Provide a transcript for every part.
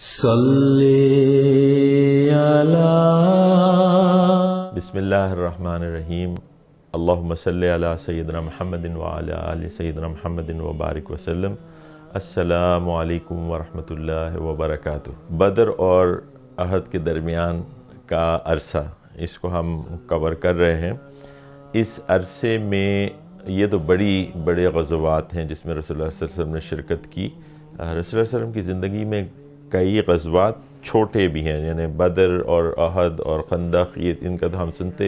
صلی علی بسم اللہ الرحمن الرحیم اللہم صلی علی سیدنا محمد وعلی آل سیدنا محمد وبارک وسلم۔ السلام علیکم ورحمۃ اللہ وبرکاتہ۔ بدر اور احد کے درمیان کا عرصہ، اس کو ہم کور کر رہے ہیں۔ اس عرصے میں یہ تو بڑے غزوات ہیں جس میں رسول اللہ صلی اللہ علیہ وسلم نے شرکت کی۔ رسول اللہ صلی اللہ علیہ وسلم کی زندگی میں کئی غزوات چھوٹے بھی ہیں، یعنی بدر اور احد اور خندق، یہ ان کا تو ہم سنتے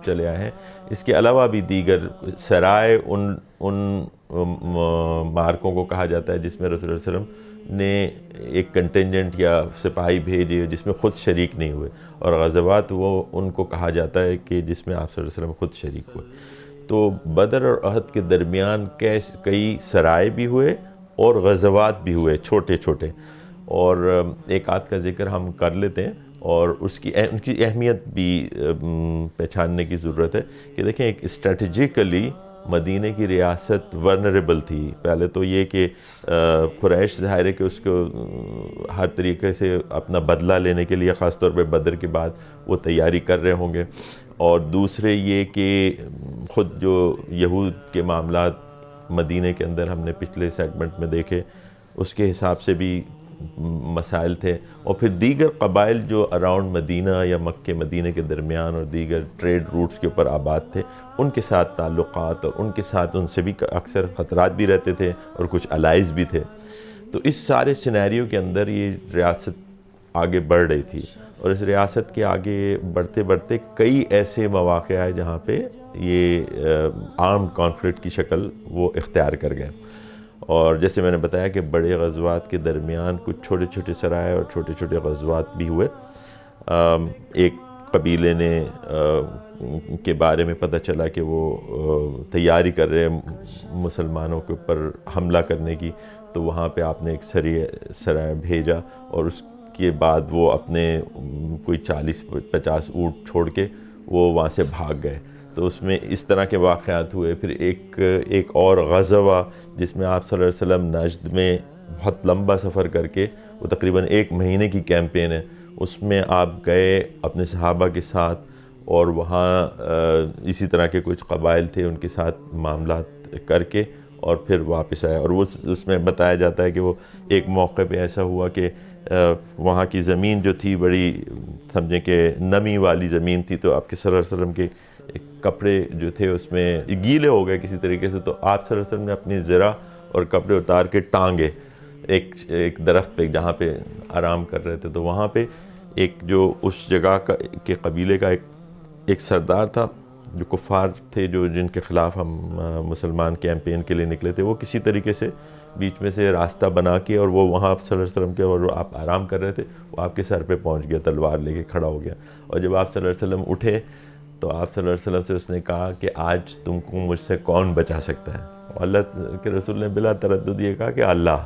چلے آئے ہیں۔ اس کے علاوہ بھی دیگر سرائے ان مارکوں کو کہا جاتا ہے جس میں رسول اللہ صلی اللہ علیہ وسلم نے ایک کنٹینجنٹ یا سپاہی بھیجے جس میں خود شریک نہیں ہوئے، اور غزوات وہ ان کو کہا جاتا ہے کہ جس میں آپ صلی اللہ علیہ وسلم خود شریک ہوئے۔ تو بدر اور احد کے درمیان کئی سرائے بھی ہوئے اور غزوات بھی ہوئے چھوٹے چھوٹے، اور ایک آدھ کا ذکر ہم کر لیتے ہیں، اور ان کی اہمیت بھی پہچاننے کی ضرورت ہے کہ دیکھیں ایک اسٹریٹجیکلی مدینہ کی ریاست ورنریبل تھی۔ پہلے تو یہ کہ قریش ظاہر ہے کہ اس کو ہر طریقے سے اپنا بدلہ لینے کے لیے، خاص طور پہ بدر کے بعد وہ تیاری کر رہے ہوں گے، اور دوسرے یہ کہ خود جو یہود کے معاملات مدینہ کے اندر ہم نے پچھلے سیگمنٹ میں دیکھے، اس کے حساب سے بھی مسائل تھے، اور پھر دیگر قبائل جو اراؤنڈ مدینہ یا مکہ مدینہ کے درمیان اور دیگر ٹریڈ روٹس کے اوپر آباد تھے، ان کے ساتھ تعلقات، اور ان کے ساتھ ان سے بھی اکثر خطرات بھی رہتے تھے اور کچھ الائز بھی تھے۔ تو اس سارے سینیریو کے اندر یہ ریاست آگے بڑھ رہی تھی، اور اس ریاست کے آگے بڑھتے بڑھتے کئی ایسے مواقع آئے جہاں پہ یہ آرم کانفلکٹ کی شکل وہ اختیار کر گئے۔ اور جیسے میں نے بتایا کہ بڑے غزوات کے درمیان کچھ چھوٹے چھوٹے سرائے اور چھوٹے چھوٹے غزوات بھی ہوئے۔ ایک قبیلے نے کے بارے میں پتہ چلا کہ وہ تیاری کر رہے مسلمانوں کے اوپر حملہ کرنے کی، تو وہاں پہ آپ نے ایک سرائے بھیجا، اور اس کے بعد وہ اپنے کوئی 40-50 اونٹ چھوڑ کے وہ وہاں سے بھاگ گئے۔ تو اس میں اس طرح کے واقعات ہوئے۔ پھر ایک اور غزوہ جس میں آپ صلی اللہ علیہ وسلم نجد میں بہت لمبا سفر کر کے، وہ تقریباً 1 مہینے کی کیمپین ہے، اس میں آپ گئے اپنے صحابہ کے ساتھ، اور وہاں اسی طرح کے کچھ قبائل تھے، ان کے ساتھ معاملات کر کے اور پھر واپس آئے۔ اور وہ اس میں بتایا جاتا ہے کہ وہ ایک موقع پہ ایسا ہوا کہ وہاں کی زمین جو تھی بڑی سمجھیں کہ نمی والی زمین تھی، تو آپ کے صلی اللہ علیہ وسلم کے کپڑے جو تھے اس میں گیلے ہو گئے کسی طریقے سے، تو آپ صلی اللہ علیہ وسلم نے اپنی زرہ اور کپڑے اتار کے ٹانگے ایک درخت پہ جہاں پہ آرام کر رہے تھے۔ تو وہاں پہ ایک جو اس جگہ کے قبیلے کا ایک سردار تھا، جو کفار تھے، جن کے خلاف ہم مسلمان کیمپین کے لیے نکلے تھے، وہ کسی طریقے سے بیچ میں سے راستہ بنا کے، اور وہ وہاں آپ صلی اللہ علیہ وسلم کے، اور آپ آرام کر رہے تھے، وہ آپ کے سر پہ پہنچ گیا، تلوار لے کے کھڑا ہو گیا۔ اور جب آپ صلی اللہ علیہ وسلم اٹھے تو آپ صلی اللہ علیہ وسلم سے اس نے کہا کہ آج تم کو مجھ سے کون بچا سکتا ہے؟ اور اللہ کے رسول نے بلا تردد یہ کہا کہ اللہ۔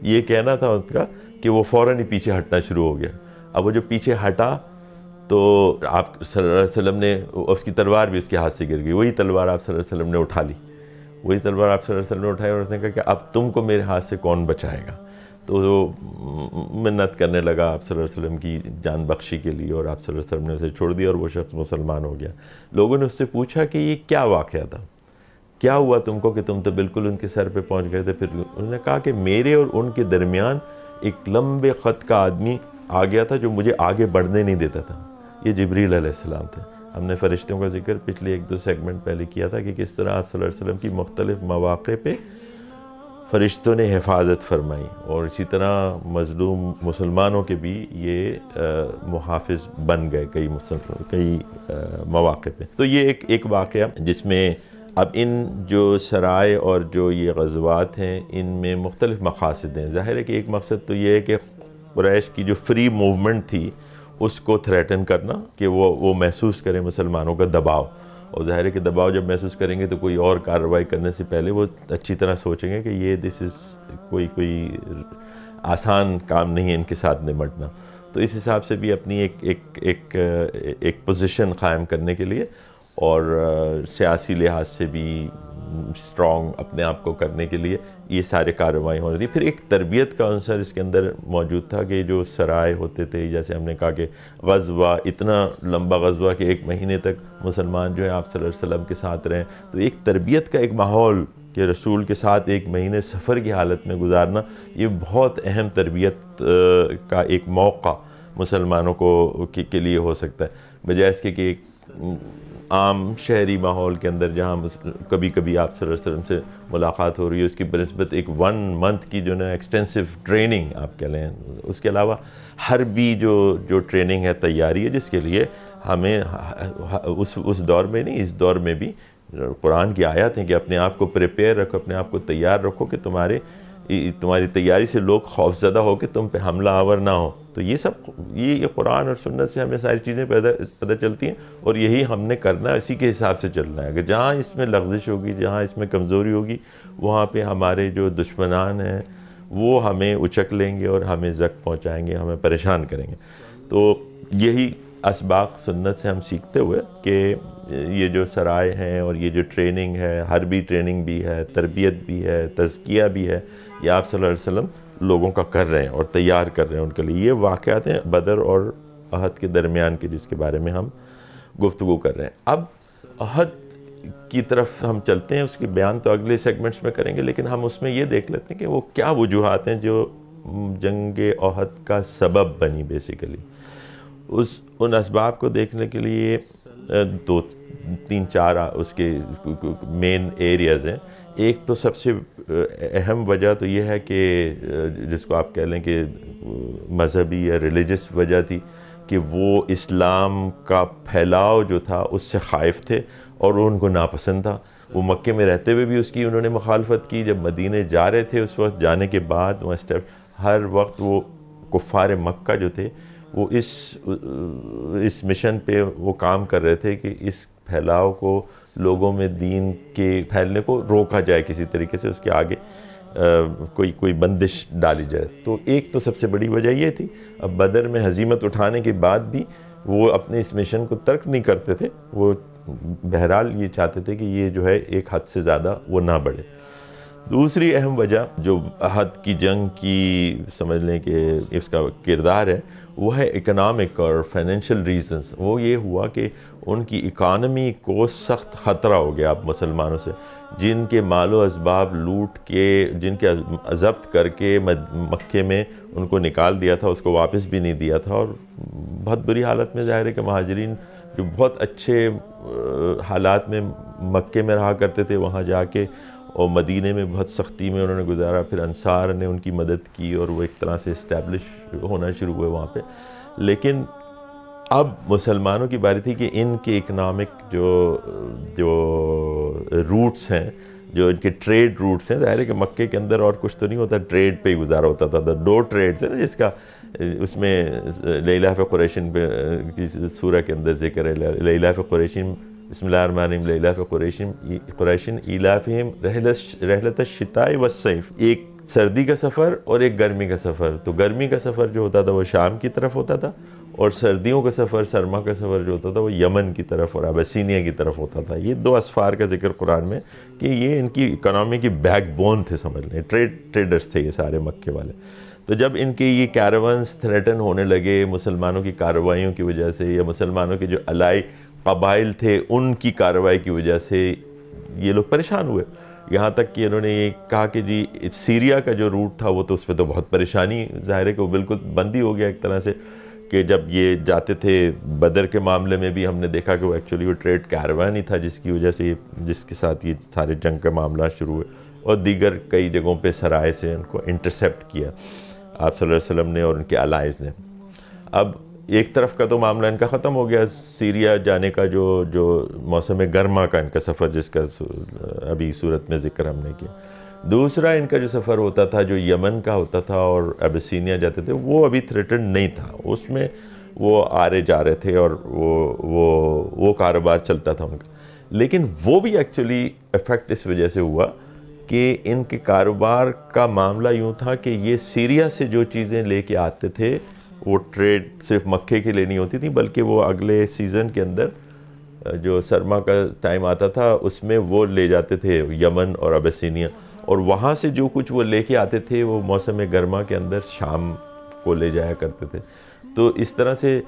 یہ کہنا تھا اس کا کہ وہ فوراً ہی پیچھے ہٹنا شروع ہو گیا۔ اب وہ جو پیچھے ہٹا تو آپ صلی اللہ علیہ وسلم نے، اس کی تلوار بھی اس کے ہاتھ سے گر گئی، وہی تلوار آپ صلی اللہ علیہ وسلم نے اٹھا لی، وہی تلوار آپ صلی اللہ علیہ وسلم نے اٹھائی، اور اس نے کہا کہ اب تم کو میرے ہاتھ سے کون بچائے گا؟ تو وہ منت کرنے لگا آپ صلی اللہ علیہ وسلم کی جان بخشی کے لیے، اور آپ صلی اللہ علیہ وسلم نے اسے چھوڑ دیا، اور وہ شخص مسلمان ہو گیا۔ لوگوں نے اس سے پوچھا کہ یہ کیا واقعہ تھا، کیا ہوا تم کو کہ تم تو بالکل ان کے سر پہ پہنچ گئے تھے؟ پھر انہوں نے کہا کہ میرے اور ان کے درمیان ایک لمبے قد کا آدمی آ گیا تھا جو مجھے آگے بڑھنے نہیں دیتا تھا۔ یہ جبریل علیہ السلام تھے۔ ہم نے فرشتوں کا ذکر پچھلے 1-2 سیگمنٹ پہلے کیا تھا کہ کس طرح آپ صلی اللہ علیہ وسلم کی مختلف مواقع پہ فرشتوں نے حفاظت فرمائی، اور اسی طرح مظلوم مسلمانوں کے بھی یہ محافظ بن گئے کئی مواقع پہ۔ تو یہ ایک واقعہ جس میں اب ان جو سرائے اور جو یہ غزوات ہیں، ان میں مختلف مقاصد ہیں۔ ظاہر ہے کہ ایک مقصد تو یہ ہے کہ قریش کی جو فری موومنٹ تھی اس کو تھریٹن کرنا، کہ وہ محسوس کریں مسلمانوں کا دباؤ، اور ظاہر ہے کہ دباؤ جب محسوس کریں گے تو کوئی اور کارروائی کرنے سے پہلے وہ اچھی طرح سوچیں گے کہ یہ کوئی آسان کام نہیں ہے ان کے ساتھ نمٹنا۔ تو اس حساب سے بھی اپنی ایک پوزیشن قائم کرنے کے لیے، اور سیاسی لحاظ سے بھی اسٹرانگ اپنے آپ کو کرنے کے لیے یہ سارے کارروائی ہوتی تھی. پھر ایک تربیت کا عنصر اس کے اندر موجود تھا کہ جو سرائے ہوتے تھے، جیسے ہم نے کہا کہ غزوہ، اتنا لمبا غزوہ کہ 1 مہینے تک مسلمان جو ہے آپ صلی اللہ علیہ وسلم کے ساتھ رہیں، تو ایک تربیت کا ایک ماحول کہ رسول کے ساتھ 1 مہینے سفر کی حالت میں گزارنا، یہ بہت اہم تربیت کا ایک موقع مسلمانوں کو کے لیے ہو سکتا ہے، بجائے اس کے کہ ایک عام شہری ماحول کے اندر جہاں کبھی کبھی آپ صلی اللہ علیہ وسلم سے ملاقات ہو رہی ہے، اس کی بنسبت ایک 1 منتھ کی جو نا ایکسٹینسو ٹریننگ آپ کہہ لیں، اس کے علاوہ حربی جو ٹریننگ ہے، تیاری ہے، جس کے لیے ہمیں اس دور میں نہیں، اس دور میں بھی قرآن کی آیات ہیں کہ اپنے آپ کو پریپیئر رکھو، اپنے آپ کو تیار رکھو کہ تمہاری تیاری سے لوگ خوف زدہ ہو کہ تم پہ حملہ آور نہ ہو. تو یہ سب یہ قرآن اور سنت سے ہمیں ساری چیزیں پتہ چلتی ہیں، اور یہی ہم نے کرنا ہے، اسی کے حساب سے چلنا ہے. اگر جہاں اس میں لغزش ہوگی، جہاں اس میں کمزوری ہوگی، وہاں پہ ہمارے جو دشمنان ہیں وہ ہمیں اچک لیں گے اور ہمیں زخم پہنچائیں گے، ہمیں پریشان کریں گے. تو یہی اسباق سنت سے ہم سیکھتے ہوئے کہ یہ جو سرائے ہیں اور یہ جو ٹریننگ ہے، حربی ٹریننگ بھی ہے، تربیت بھی ہے، تزکیہ بھی ہے، یہ آپ صلی اللہ علیہ وسلم لوگوں کا کر رہے ہیں اور تیار کر رہے ہیں ان کے لیے. یہ واقعات ہیں بدر اور احد کے درمیان کے، جس کے بارے میں ہم گفتگو کر رہے ہیں. اب احد کی طرف ہم چلتے ہیں، اس کے بیان تو اگلے سیگمنٹس میں کریں گے، لیکن ہم اس میں یہ دیکھ لیتے ہیں کہ وہ کیا وجوہات ہیں جو جنگ احد کا سبب بنی. بیسیکلی ان اسباب کو دیکھنے کے لیے 2-3-4 اس کے مین ایریاز ہیں. ایک تو سب سے اہم وجہ تو یہ ہے کہ جس کو آپ کہہ لیں کہ مذہبی یا ریلیجس وجہ تھی، کہ وہ اسلام کا پھیلاؤ جو تھا اس سے خائف تھے اور ان کو ناپسند تھا. وہ مکے میں رہتے ہوئے بھی اس کی انہوں نے مخالفت کی، جب مدینے جا رہے تھے اس وقت جانے کے بعد وہ ہر وقت وہ کفار مکہ جو تھے وہ اس مشن پہ وہ کام کر رہے تھے کہ اس پھیلاؤ کو، لوگوں میں دین کے پھیلنے کو روکا جائے کسی طریقے سے، اس کے آگے کوئی بندش ڈالی جائے. تو ایک تو سب سے بڑی وجہ یہ تھی. اب بدر میں ہزیمت اٹھانے کے بعد بھی وہ اپنے اس مشن کو ترک نہیں کرتے تھے، وہ بہرحال یہ چاہتے تھے کہ یہ جو ہے ایک حد سے زیادہ وہ نہ بڑھے. دوسری اہم وجہ جو احد کی جنگ کی سمجھ لیں کہ اس کا کردار ہے، وہ ہے اکنامک اور فائنینشیل ریزنز. وہ یہ ہوا کہ ان کی اکانومی کو سخت خطرہ ہو گیا اب مسلمانوں سے، جن کے مال و اسباب لوٹ کے، جن کے ضبط کر کے مکے میں ان کو نکال دیا تھا، اس کو واپس بھی نہیں دیا تھا. اور بہت بری حالت میں ظاہر ہے کہ مہاجرین جو بہت اچھے حالات میں مکے میں رہا کرتے تھے، وہاں جا کے اور مدینے میں بہت سختی میں انہوں نے گزارا. پھر انصار نے ان کی مدد کی اور وہ ایک طرح سے اسٹیبلش ہونا شروع ہوئے وہاں پہ. لیکن اب مسلمانوں کی باری تھی کہ ان کے اکنامک جو روٹس ہیں، جو ان کے ٹریڈ روٹس ہیں، ظاہر ہے کہ مکے کے اندر اور کچھ تو نہیں ہوتا، ٹریڈ پہ ہی گزارا ہوتا تھا. 2 ٹریڈز ہیں نا، جس کا اس میں لیلاف قریشن پہ کی سورہ کے اندر ذکر ہے. لیلاف قریشن، بسم اللہ الرحمن الرحیم، لیلاف قریشن ایلافہم رحلۃ الشتاء والصیف، ایک سردی کا سفر اور ایک گرمی کا سفر. تو گرمی کا سفر جو ہوتا تھا وہ شام کی طرف ہوتا تھا، اور سردیوں کا سفر، سرما کا سفر جو ہوتا تھا وہ یمن کی طرف اور ابسینیا کی طرف ہوتا تھا. یہ 2 اسفار کا ذکر قرآن میں کہ یہ ان کی اکانومی کی بیک بون تھے، سمجھ لیں ٹریڈرز تھے یہ سارے مکے والے. تو جب ان کے یہ کیراونز تھریٹن ہونے لگے مسلمانوں کی کارروائیوں کی وجہ سے، یا مسلمانوں کے جو الائی قبائل تھے ان کی کارروائی کی وجہ سے، یہ لوگ پریشان ہوئے. یہاں تک کہ انہوں نے یہ کہا کہ جی سیریا کا جو روٹ تھا وہ تو اس پہ تو بہت پریشانی، ظاہر ہے کہ وہ بالکل بندی ہو گیا ایک طرح سے، کہ جب یہ جاتے تھے بدر کے معاملے میں بھی ہم نے دیکھا کہ وہ ایکچولی وہ ٹریڈ کیروان ہی تھا جس کی وجہ سے جس کے ساتھ یہ سارے جنگ کا معاملہ شروع ہوئے، اور دیگر کئی جگہوں پہ سرائے سے ان کو انٹرسیپٹ کیا آپ صلی اللہ علیہ وسلم نے اور ان کے الائز نے. اب ایک طرف کا تو معاملہ ان کا ختم ہو گیا، سیریا جانے کا جو موسم گرما کا ان کا سفر جس کا ابھی صورت میں ذکر ہم نے کیا. دوسرا ان کا جو سفر ہوتا تھا جو یمن کا ہوتا تھا اور ابسینیا جاتے تھے، وہ ابھی تھریٹن نہیں تھا، اس میں وہ آ رہے جا رہے تھے اور وہ کاروبار چلتا تھا ان کا. لیکن وہ بھی ایکچولی افیکٹ اس وجہ سے ہوا کہ ان کے کاروبار کا معاملہ یوں تھا کہ یہ سیریا سے جو چیزیں لے کے آتے تھے وہ ٹریڈ صرف مکے کے لیے نہیں ہوتی تھی، بلکہ وہ اگلے سیزن کے اندر جو سرما کا ٹائم آتا تھا اس میں وہ لے جاتے تھے یمن اور ابسینیا، اور وہاں سے جو کچھ وہ لے کے آتے تھے وہ موسم گرما کے اندر شام کو لے جایا کرتے تھے. تو اس طرح سے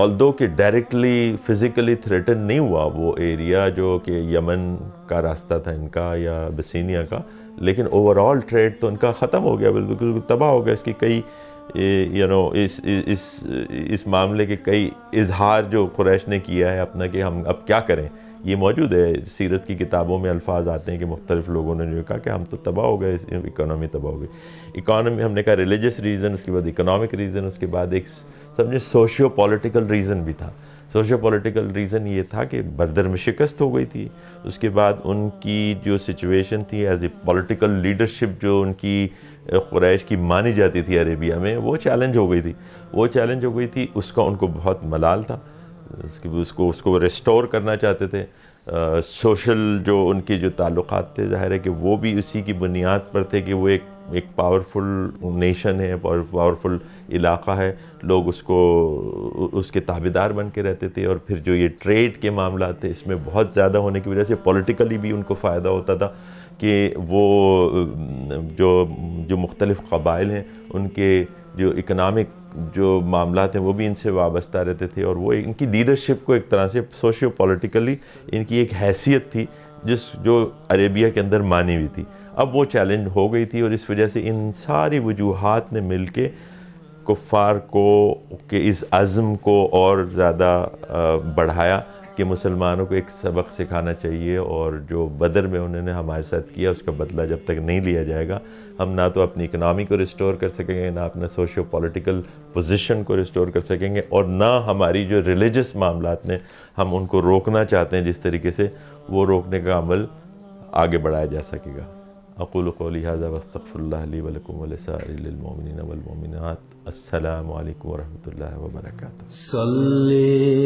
although کہ ڈائریکٹلی فزیکلی تھریٹن نہیں ہوا وہ ایریا جو کہ یمن کا راستہ تھا ان کا یا ابسینیا کا، لیکن اوور آل ٹریڈ تو ان کا ختم ہو گیا، بالکل تباہ ہو گیا. اس کی کئی اس معاملے کے کئی اظہار جو قریش نے کیا ہے اپنا کہ ہم اب کیا کریں، یہ موجود ہے سیرت کی کتابوں میں. الفاظ آتے ہیں کہ مختلف لوگوں نے جو کہا کہ ہم تو تباہ ہو گئے، اکانومی تباہ ہو گئی. اکانومی ہم نے کہا ریلیجس ریزن، اس کے بعد اکنامک ریزن، اس کے بعد ایک سمجھے سوشیو پولیٹیکل ریزن بھی تھا. سوشیو پولیٹیکل ریزن یہ تھا کہ بدر میں شکست ہو گئی تھی، اس کے بعد ان کی جو سچویشن تھی ایز اے پولیٹیکل لیڈرشپ جو ان کی قریش کی مانی جاتی تھی عربیہ میں، وہ چیلنج ہو گئی تھی. اس کا ان کو بہت ملال تھا، اس کو ریسٹور کرنا چاہتے تھے. سوشل جو ان کے جو تعلقات تھے ظاہر ہے کہ وہ بھی اسی کی بنیاد پر تھے کہ وہ ایک پاورفل نیشن ہے، پاورفل علاقہ ہے، لوگ اس کے تابعدار بن کے رہتے تھے. اور پھر جو یہ ٹریڈ کے معاملات تھے اس میں بہت زیادہ ہونے کی وجہ سے پولیٹیکلی بھی ان کو فائدہ ہوتا تھا کہ وہ جو مختلف قبائل ہیں ان کے جو اکنامک جو معاملات ہیں وہ بھی ان سے وابستہ رہتے تھے، اور وہ ان کی لیڈرشپ کو ایک طرح سے سوشیو پولیٹیکلی ان کی ایک حیثیت تھی جو عربیہ کے اندر مانی ہوئی تھی. اب وہ چیلنج ہو گئی تھی، اور اس وجہ سے ان ساری وجوہات نے مل کے کفار کو کہ اس عزم کو اور زیادہ بڑھایا کہ مسلمانوں کو ایک سبق سکھانا چاہیے، اور جو بدر میں انہوں نے ہمارے ساتھ کیا اس کا بدلہ جب تک نہیں لیا جائے گا ہم نہ تو اپنی اکنامی کو ریسٹور کر سکیں گے، نہ اپنا سوشیو پولیٹیکل پوزیشن کو ریسٹور کر سکیں گے، اور نہ ہماری جو ریلیجس معاملات میں ہم ان کو روکنا چاہتے ہیں جس طریقے سے وہ روکنے کا عمل آگے بڑھایا جا سکے گا. اقول قولی ھذا واستغفر اللہ لی ولکم ولسائر المؤمنین والمؤمنات. السلام علیکم ورحمۃ اللہ وبرکاتہ. صلی